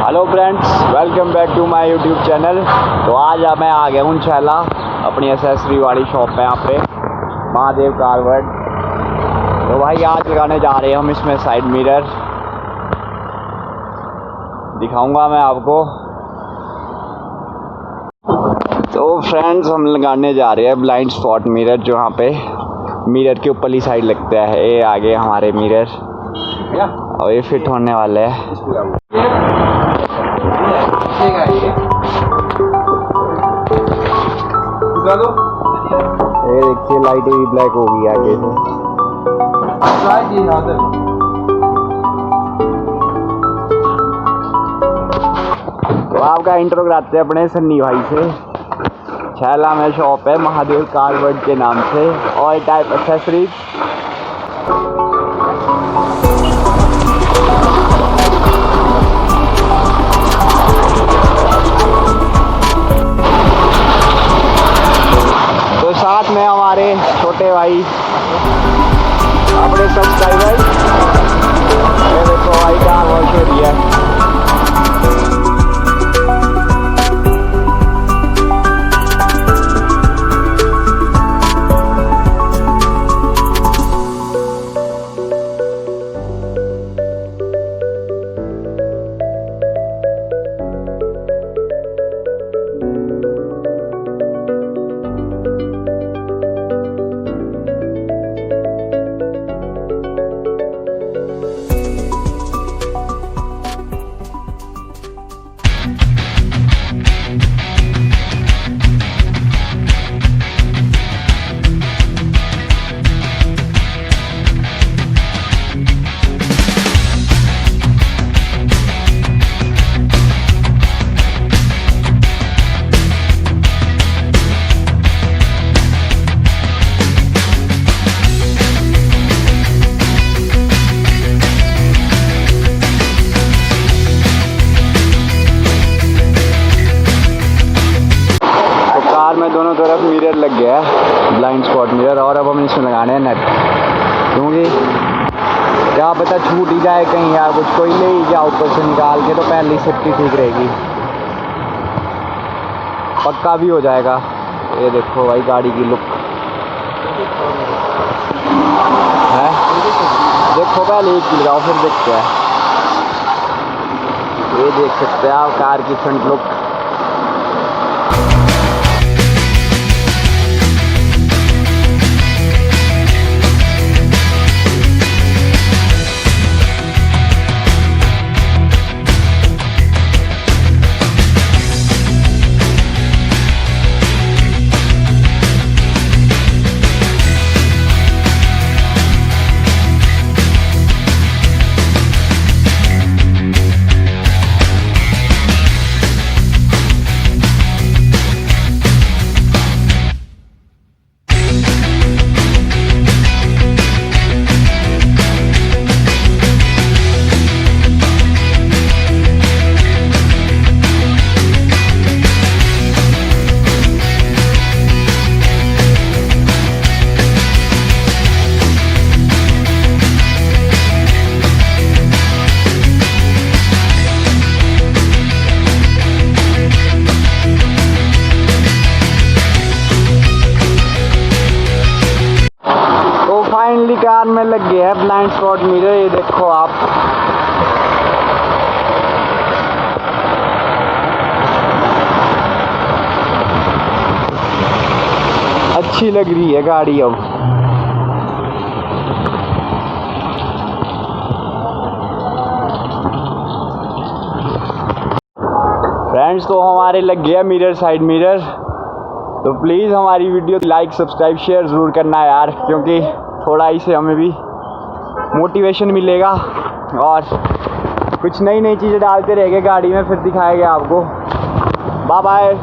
Hello friends, welcome back to my YouTube channel. तो आज मैं आ गया हूँ छैला अपनी एसेसरी वाली शॉप पे, यहाँ पे महादेव कार वर्ल्ड। तो भाई आज लगाने जा रहे हैं हम इसमें साइड मिरर, दिखाऊंगा मैं आपको। तो फ्रेंड्स हम लगाने जा रहे हैं ब्लाइंड स्पॉट मिरर, जो यहाँ पे मिरर के ऊपर ही साइड लगता है। ये आगे हमारे मिरर और ये फिट होने वाले हैं। ये देखिए लाइट भी ब्लैक होगी आगे से। तो आपका इंट्रो कराते हैं अपने सन्नी भाई से। छैला में शॉप है महादेव कार वर्ल्ड के नाम से, ऑल टाइप एक्सेसरीज। तो साथ में हमारे छोटे भाई, अपने सब्सक्राइबर, ये देखो भाई कार वॉश हो रही है। में दोनों तरफ मिरर लग गया है, ब्लाइंड स्पॉट मिरर। और अब हम इसमें लगाने हैं नेट, क्योंकि क्या पता छूट ही जाए कहीं यार, कुछ कोई ले ही जाए ऊपर से निकाल के, तो पहली सेफ्टी ठीक रहेगी, पक्का भी हो जाएगा। ये देखो भाई गाड़ी की लुक है, देखो पहले एक लगाओ फिर देखते हैं। ये देख सकते हैं आप कार की फ्रंट लुक। फाइनली कार में लग गया है ब्लाइंड स्पॉट मिरर, ये देखो आप। अच्छी लग रही है गाड़ी अब। फ्रेंड्स तो हमारे लग गया मिरर, साइड मिरर। तो प्लीज़ हमारी वीडियो लाइक सब्सक्राइब शेयर ज़रूर करना यार, क्योंकि थोड़ा इससे हमें भी मोटिवेशन मिलेगा और कुछ नई नई चीज़ें डालते रहेंगे गाड़ी में, फिर दिखाएंगे आपको। Bye bye.